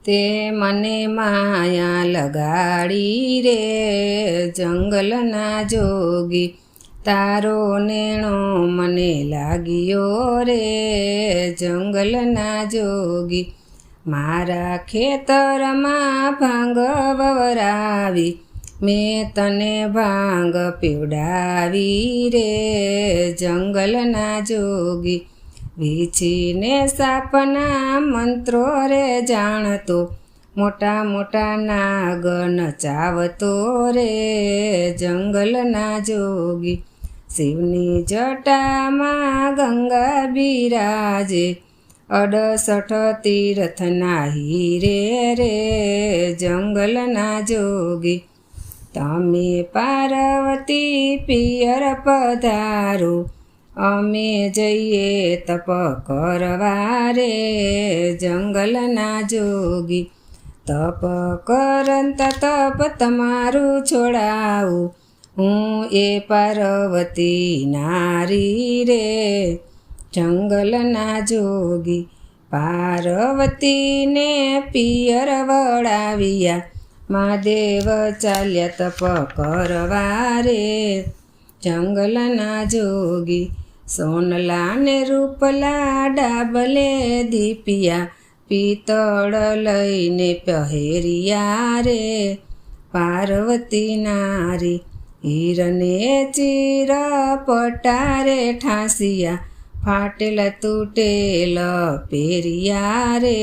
તે મને માયા લગાડી રે જંગલના જોગી, તારો નેણો મને લાગ્યો રે જંગલના જોગી। મારા ખેતરમાં ભાંગ વવરાવી, મેં તને ભાંગ પીવડાવી રે જંગલના જોગી। વીછીને સાપના મંત્રો રે જાણતો, મોટા મોટા નાગ નચાવતો રે જંગલના જોગી। શિવની જટામાં ગંગા બિરાજે, 68 તીર્થ નાહી રે જંગલના જોગી। તમે પાર્વતી પિયર પધારો, અમે જઈએ તપ કરવા રે જંગલના જોગી। તપ કરંત તપ તમારું છોડાવું, હું એ પાર્વતી નારી રે જંગલના જોગી। પાર્વતીને પિયર વળાવ્યા, મહાદેવ ચાલ્યા તપ કરવા રે જંગલના જોગી। સોનલા ને રૂપલા ડાબલે દીપિયા, પિત્તળ લઈને પહેર્યા રે પાર્વતી નારી। હીરને ચીર પટારે ઠાંસિયા, ફાટેલ તૂટેલ પહેર્યા રે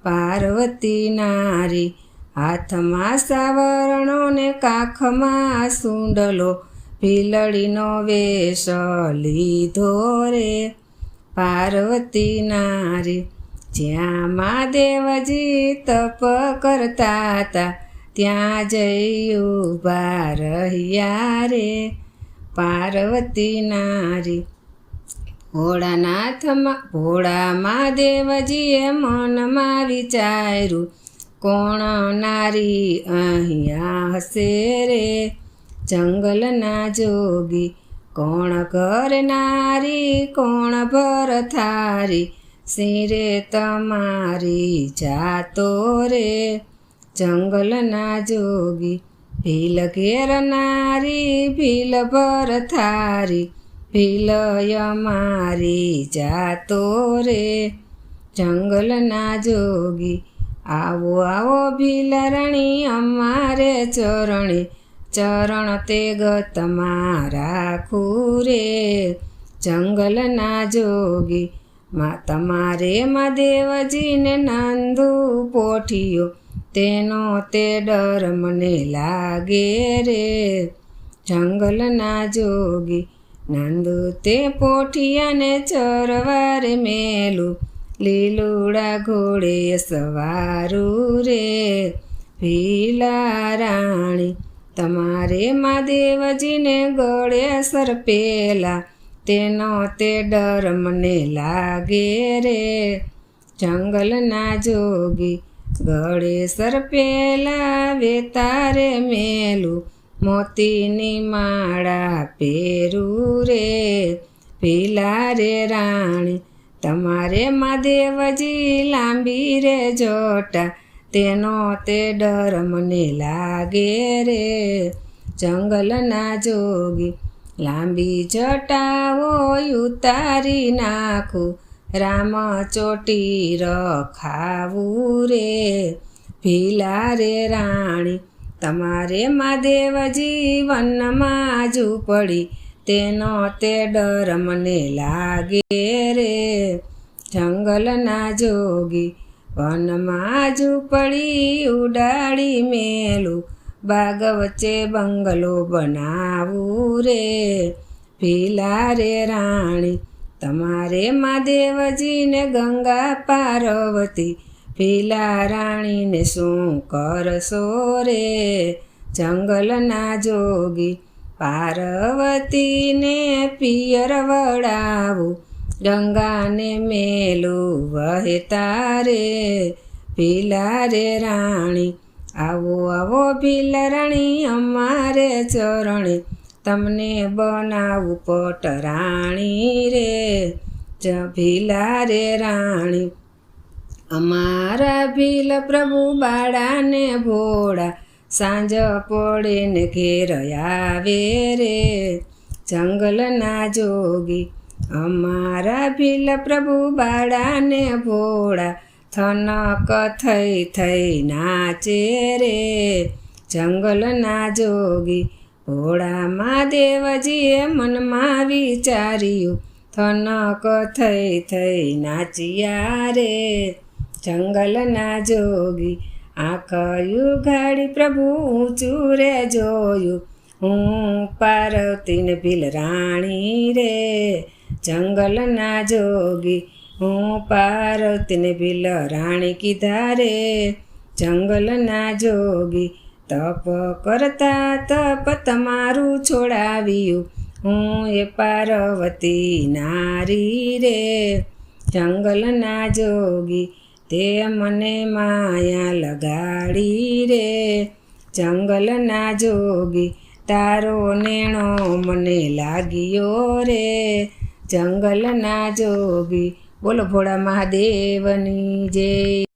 પાર્વતી નારી। હાથમાં સાવરણો ને કાખમાં સુંડલો, ભીલડીનો વેશ લીધો રે પાર્વતી નારી। જ્યાં મહાદેવજી તપ કરતા હતા, ત્યાં જઈ ઊભા રહ્યા રે પાર્વતી નારી। ભોળા મહાદેવજીએ મનમાં વિચાર્યું, કોણ નારી અહીંયા હશે રે જંગલના જોગી। કોણ ઘર નારી કોણ ભર થારી, સિરે તમારી જાતો રે જંગલના જોગી। ભીલ ઘેર નારી ભીલ ભર થારી, ભીલય મારી જાતો રે જંગલના જોગી। આવો આવો ભીલરણી અમારે ચરણે, ચરણ તેગ તમારા ખૂરે જંગલના જોગી। તમારે મહાદેવજીને નાંદુ પોઠિયો, તેનો તે ડર મને લાગે રે જંગલના જોગી। નાંદુ તે પોઠિયાને ચરવારે મેલું, લીલુડા ઘોડે સવારું રે ભીલા રાણી। તમારે મહાદેવજીને ગળે સરપેલા, તેનો તે ડર મને લાગે રે જંગલના જોગી। ગળે સરપેલા વેતારે મેલું, મોતીની માળા પહેરું રે ભીલા રે રાણી। તમારે મહાદેવજી લાંબી રે જોટા, તેનો તે ડર મને લાગે રે જંગલના જોગી। લાંબી જટાઓ ઉતારી નાખું, રામ ચોટી રખાવું રે ભીલા રે રાણી। તમારે મહાદેવજી વનમાં ઝૂંપડી, તેનો તે ડર મને લાગે રે જંગલના જોગી। વનમાં ઝૂંપડી ઉડાડી મેલું, બાગ વચ્ચે બંગલો બનાવું રે ભીલા રે રાણી। તમારે મહાદેવજીને ગંગા પાર્વતી, ભીલા રાણીને શું કરશો રે જંગલના જોગી। પાર્વતીને પિયર વળાવું, ગંગાને મેલું વહેતા રે ભીલા રે રાણી। આવો આવો ભીલરણી અમારે ચરણે, તમને બનાવું પટરાણી રે ભીલા રે રાણી। અમારા ભીલ પ્રભુ બાળાને ભોળા સાંજ પડે ને ઘેર આવે રે જંગલના જોગી. અમારા ભીલ પ્રભુ બાળાને ભોળા થનક થઈ થઈ નાચે રે જંગલના જોગી. ભોળા મહાદેવજીએ મનમાં વિચાર્યું થનક થઈ થઈ નાચ્યા રે જંગલના જોગી. આંખ ઉઘાડી પ્રભુ ઊંચું રે જોયું હું પાર્વતીને ભીલ રાણી રે જંગલના જોગી. હું પાર્વતીને ભીલ રાણી કીધા રે જંગલના જોગી. તપ કરતા તપ તમારું છોડાવ્યું હું એ પાર્વતી નારી રે જંગલના જોગી. તે મને માયા લગાડી રે જંગલના જોગી. તારો નેણો મને લાગ્યો રે જંગલના જોગી. બોલો ભોળા મહાદેવની જય.